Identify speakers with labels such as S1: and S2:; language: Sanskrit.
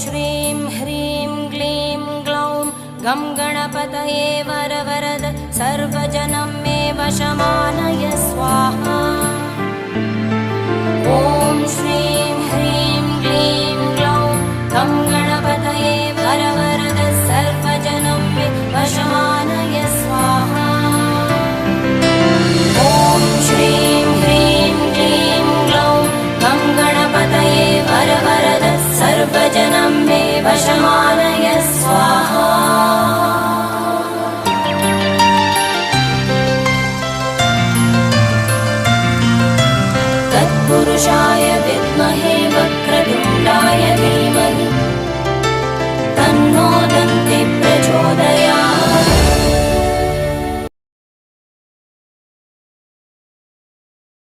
S1: श्रीं ह्रीं क्लीं ग्लौं गं गणपतये वरवरद सर्वजनं मे वशमानय स्वाहा। ॐ श्रीं ह्रीं क्लीं ग्लौं गं गणपतये वरवरद सर्वजनं मे वशमानय स्वाहा। ॐ श्रीं ह्रीं क्लीं ग्लौं गं गणपतये वरवरद सर्वजनं मे वशमानय स्वाहा। तत्पुरुषाय विद्महे